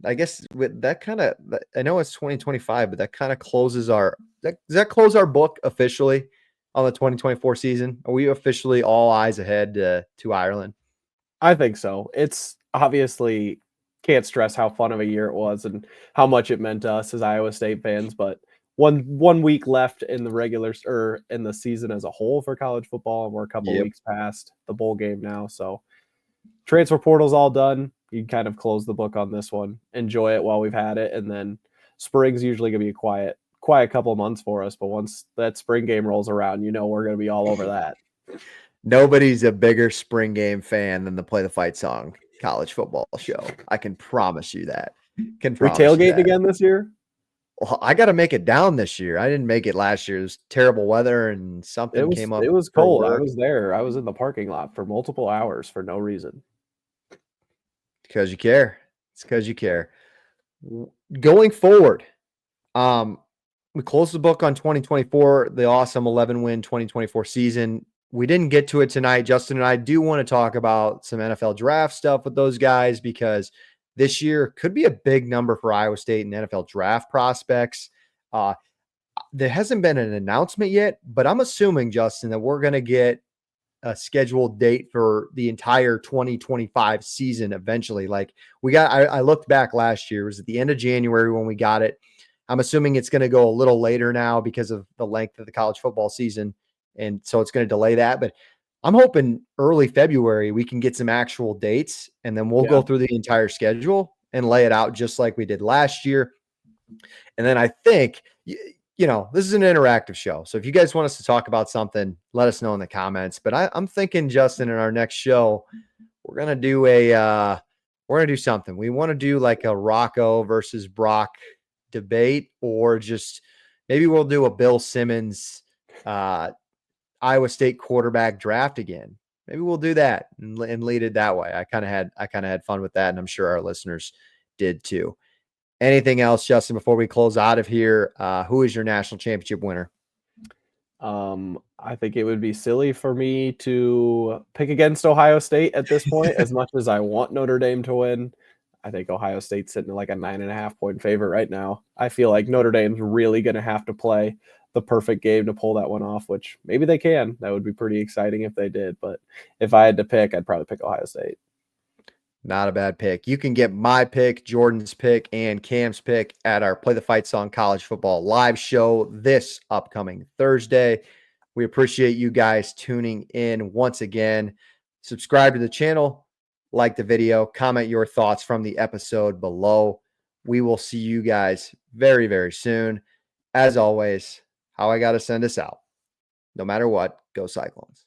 I guess with that kind of, I know it's 2025, but that kind of closes does that close our book officially on the 2024 season? Are we officially all eyes ahead to Ireland? I think so. It's obviously, can't stress how fun of a year it was and how much it meant to us as Iowa State fans, but one week left in the in the season as a whole for college football, and we're a couple weeks past the bowl game now. So transfer portal's all done. You can kind of close the book on this one. Enjoy it while we've had it, and then spring's usually gonna be a quiet couple of months for us. But once that spring game rolls around, we're gonna be all over that. Nobody's a bigger spring game fan than the Play the Fight Song college football show. I can promise you that. We tailgating again this year? Well, I got to make it down this year. I didn't make it last year. It was terrible weather and something came up. It was cold. I was there. I was in the parking lot for multiple hours for no reason. Because you care. It's because you care. Going forward, we closed the book on 2024, the awesome 11-win 2024 season. We didn't get to it tonight. Justin and I do want to talk about some NFL draft stuff with those guys, because this year could be a big number for Iowa State and NFL draft prospects. There hasn't been an announcement yet, but I'm assuming, Justin, that we're going to get a scheduled date for the entire 2025 season eventually. Like I looked back last year, it was at the end of January when we got it. I'm assuming it's going to go a little later now because of the length of the college football season. And so it's going to delay that. But I'm hoping early February we can get some actual dates, and then we'll go through the entire schedule and lay it out just like we did last year. And then I think, this is an interactive show. So if you guys want us to talk about something, let us know in the comments. But I'm thinking, Justin, in our next show, we're gonna do something. We want to do like a Rocco versus Brock debate, or just maybe we'll do a Bill Simmons Iowa State quarterback draft again. Maybe we'll do that and lead it that way. I kind of had fun with that, and I'm sure our listeners did too. Anything else, Justin, before we close out of here? Who is your national championship winner? I think it would be silly for me to pick against Ohio State at this point, as much as I want Notre Dame to win. I think Ohio State's sitting at like a 9.5-point favorite right now. I feel like Notre Dame's really going to have to play the perfect game to pull that one off, which maybe they can. That would be pretty exciting if they did. But if I had to pick, I'd probably pick Ohio State. Not a bad pick. You can get my pick, Jordan's pick, and Cam's pick at our Play the Fight Song College Football live show this upcoming Thursday. We appreciate you guys tuning in once again. Subscribe to the channel, like the video, comment your thoughts from the episode below. We will see you guys very, very soon. As always, how I got to send us out. No matter what, go Cyclones.